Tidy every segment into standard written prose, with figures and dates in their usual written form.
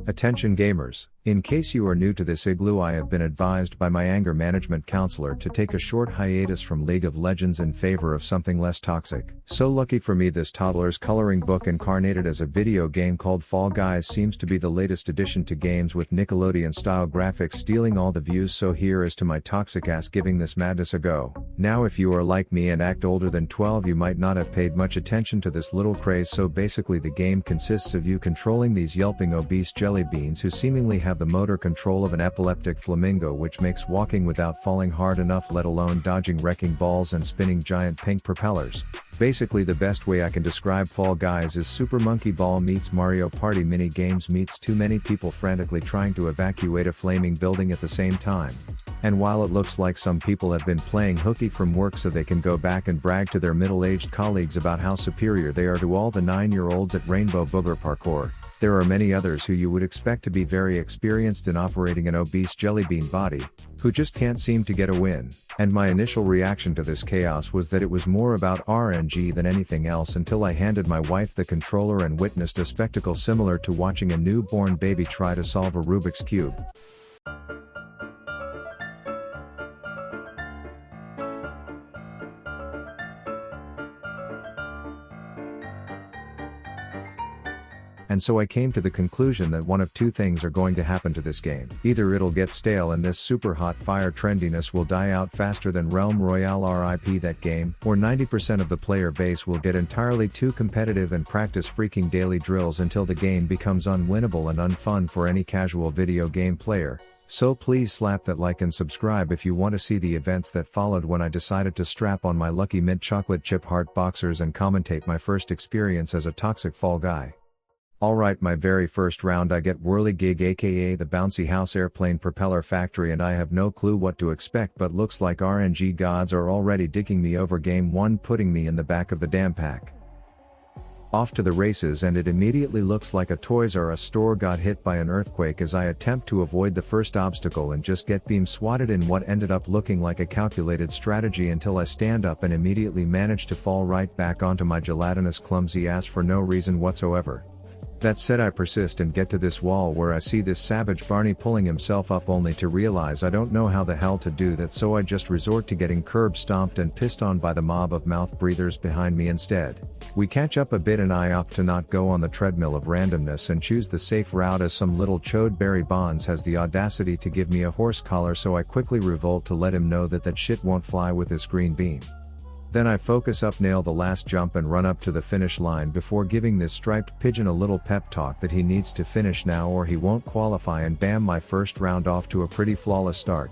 Attention gamers, in case you are new to this igloo, I have been advised by my anger management counselor to take a short hiatus from League of Legends in favor of something less toxic. So lucky for me, this toddler's coloring book incarnated as a video game called Fall Guys seems to be the latest addition to games with Nickelodeon style graphics stealing all the views, so here is to my toxic ass giving this madness a go. Now if you are like me and act older than 12, you might not have paid much attention to this little craze. So basically the game consists of you controlling these yelping obese jelly beans who seemingly have the motor control of an epileptic flamingo, which makes walking without falling hard enough, let alone dodging wrecking balls and spinning giant pink propellers. Basically the best way I can describe Fall Guys is Super Monkey Ball meets Mario Party mini games meets too many people frantically trying to evacuate a flaming building at the same time. And while it looks like some people have been playing hooky from work so they can go back and brag to their middle-aged colleagues about how superior they are to all the 9-year-olds at Rainbow Booger Parkour, there are many others who you would expect to be very experienced in operating an obese jellybean body, who just can't seem to get a win. And my initial reaction to this chaos was that it was more about RNG than anything else, until I handed my wife the controller and witnessed a spectacle similar to watching a newborn baby try to solve a Rubik's Cube. And so I came to the conclusion that one of two things are going to happen to this game. Either it'll get stale and this super hot fire trendiness will die out faster than Realm Royale RIP that game, or 90% of the player base will get entirely too competitive and practice freaking daily drills until the game becomes unwinnable and unfun for any casual video game player. So please slap that like and subscribe if you want to see the events that followed when I decided to strap on my lucky mint chocolate chip heart boxers and commentate my first experience as a toxic fall guy. Alright, my very first round I get Whirligig aka the Bouncy House Airplane Propeller Factory, and I have no clue what to expect, but looks like RNG gods are already dicking me over game 1, putting me in the back of the damn pack. Off to the races, and it immediately looks like a Toys R Us store got hit by an earthquake as I attempt to avoid the first obstacle and just get beam swatted in what ended up looking like a calculated strategy until I stand up and immediately manage to fall right back onto my gelatinous clumsy ass for no reason whatsoever. That said, I persist and get to this wall where I see this savage Barney pulling himself up, only to realize I don't know how the hell to do that, so I just resort to getting curb stomped and pissed on by the mob of mouth breathers behind me instead. We catch up a bit and I opt to not go on the treadmill of randomness and choose the safe route, as some little chode Barry Bonds has the audacity to give me a horse collar, so I quickly revolt to let him know that shit won't fly with this green beam. Then I focus up, nail the last jump and run up to the finish line before giving this striped pigeon a little pep talk that he needs to finish now or he won't qualify, and bam, my first round off to a pretty flawless start.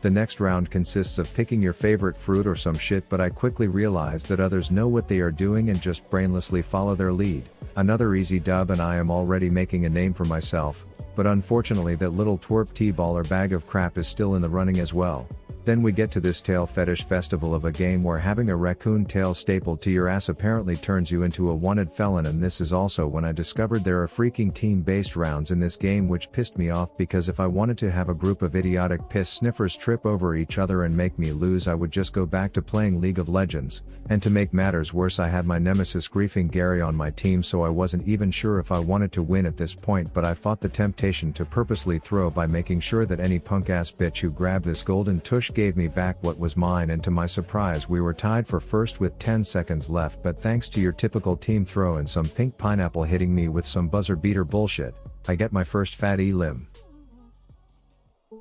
The next round consists of picking your favorite fruit or some shit, but I quickly realize that others know what they are doing and just brainlessly follow their lead. Another easy dub and I am already making a name for myself, but unfortunately that little twerp T-baller bag of crap is still in the running as well. Then we get to this tail fetish festival of a game where having a raccoon tail stapled to your ass apparently turns you into a wanted felon, and this is also when I discovered there are freaking team-based rounds in this game, which pissed me off, because if I wanted to have a group of idiotic piss sniffers trip over each other and make me lose, I would just go back to playing League of Legends. And to make matters worse, I had my nemesis Griefing Gary on my team, so I wasn't even sure if I wanted to win at this point, but I fought the temptation to purposely throw by making sure that any punk-ass bitch who grabbed this golden tush gave me back what was mine, and to my surprise we were tied for first with 10 seconds left, but thanks to your typical team throw and some pink pineapple hitting me with some buzzer beater bullshit, I get my first fat elim.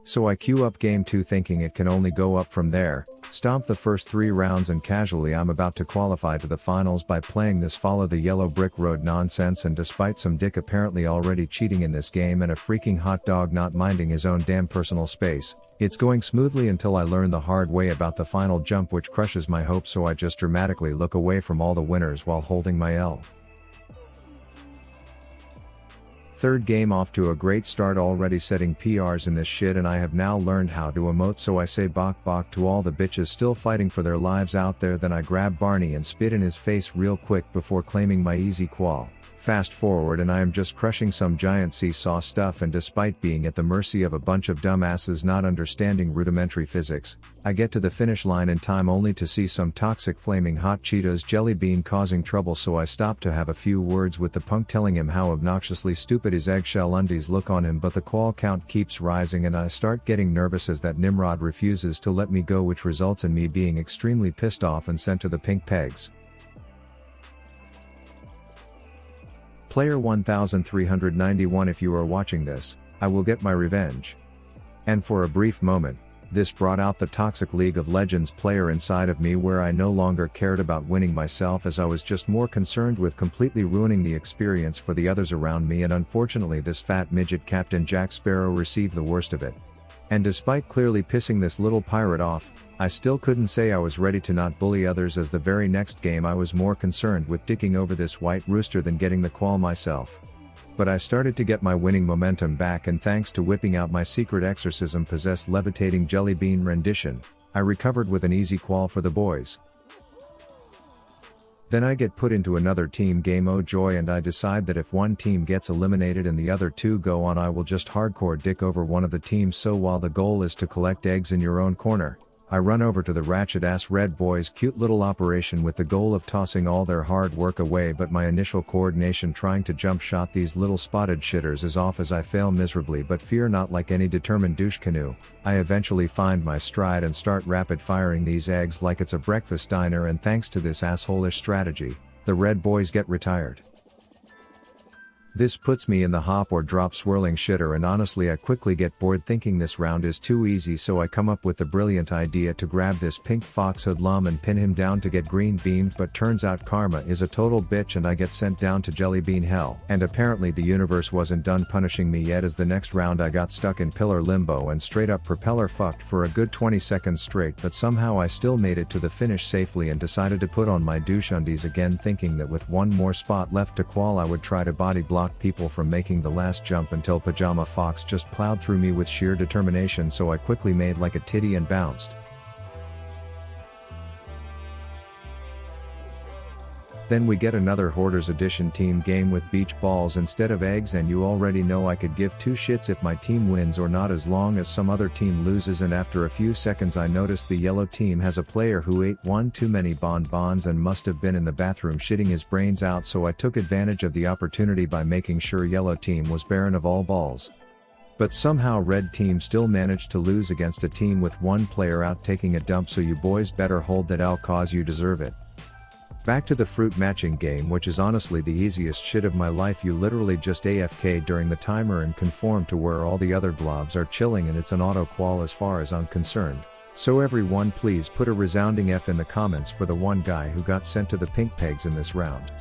So I queue up game 2 thinking it can only go up from there, stomp the first 3 rounds, and casually I'm about to qualify to the finals by playing this follow the yellow brick road nonsense, and despite some dick apparently already cheating in this game and a freaking hot dog not minding his own damn personal space, it's going smoothly until I learn the hard way about the final jump, which crushes my hopes, so I just dramatically look away from all the winners while holding my L. Third game off to a great start, already setting PRs in this shit, and I have now learned how to emote, so I say bok bok to all the bitches still fighting for their lives out there. Then I grab Barney and spit in his face real quick before claiming my easy qual. Fast forward and I am just crushing some giant seesaw stuff, and despite being at the mercy of a bunch of dumbasses not understanding rudimentary physics, I get to the finish line in time only to see some toxic flaming hot Cheetos jelly bean causing trouble, so I stop to have a few words with the punk, telling him how obnoxiously stupid at his eggshell undies look on him, but the qual count keeps rising and I start getting nervous as that Nimrod refuses to let me go, which results in me being extremely pissed off and sent to the pink pegs. Player 1391, if you are watching this, I will get my revenge. And for a brief moment, this brought out the toxic League of Legends player inside of me, where I no longer cared about winning myself, as I was just more concerned with completely ruining the experience for the others around me, and unfortunately this fat midget Captain Jack Sparrow received the worst of it. And despite clearly pissing this little pirate off, I still couldn't say I was ready to not bully others, as the very next game I was more concerned with dicking over this white rooster than getting the qual myself. But I started to get my winning momentum back, and thanks to whipping out my secret exorcism possessed levitating jelly bean rendition, I recovered with an easy qual for the boys. Then I get put into another team game, oh joy, and I decide that if one team gets eliminated and the other two go on, I will just hardcore dick over one of the teams. So while the goal is to collect eggs in your own corner, I run over to the ratchet ass red boys' cute little operation with the goal of tossing all their hard work away, but my initial coordination trying to jump shot these little spotted shitters is off as I fail miserably, but fear not, like any determined douche canoe, I eventually find my stride and start rapid firing these eggs like it's a breakfast diner, and thanks to this asshole-ish strategy, the red boys get retired. This puts me in the hop or drop swirling shitter, and honestly I quickly get bored thinking this round is too easy, so I come up with the brilliant idea to grab this pink fox hoodlum and pin him down to get green beamed, but turns out karma is a total bitch and I get sent down to jelly bean hell. And apparently the universe wasn't done punishing me yet, as the next round I got stuck in pillar limbo and straight up propeller fucked for a good 20 seconds straight, but somehow I still made it to the finish safely and decided to put on my douche undies again, thinking that with one more spot left to qual I would try to body block people from making the last jump, until Pajama Fox just plowed through me with sheer determination, so I quickly made like a titty and bounced. Then we get another Hoarders Edition team game with beach balls instead of eggs, and you already know I could give two shits if my team wins or not, as long as some other team loses, and after a few seconds I notice the yellow team has a player who ate one too many bonbons and must have been in the bathroom shitting his brains out, so I took advantage of the opportunity by making sure yellow team was barren of all balls. But somehow red team still managed to lose against a team with one player out taking a dump, so you boys better hold that L, cause you deserve it. Back to the fruit matching game, which is honestly the easiest shit of my life. You literally just AFK during the timer and conform to where all the other globs are chilling, and it's an auto qual as far as I'm concerned. So everyone please put a resounding F in the comments for the one guy who got sent to the pink pegs in this round.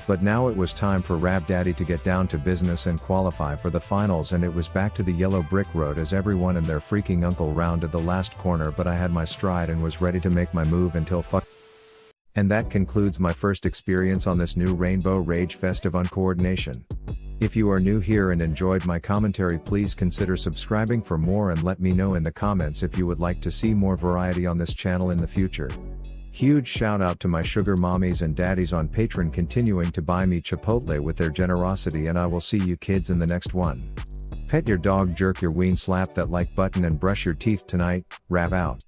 But now it was time for Rab Daddy to get down to business and qualify for the finals, and it was back to the yellow brick road as everyone and their freaking uncle rounded the last corner, but I had my stride and was ready to make my move until fuck. And that concludes my first experience on this new Rainbow Rage Fest of uncoordination. If you are new here and enjoyed my commentary, please consider subscribing for more, and let me know in the comments if you would like to see more variety on this channel in the future. Huge shout out to my sugar mommies and daddies on Patreon continuing to buy me Chipotle with their generosity, and I will see you kids in the next one. Pet your dog, jerk your ween, slap that like button, and brush your teeth tonight. Rab out.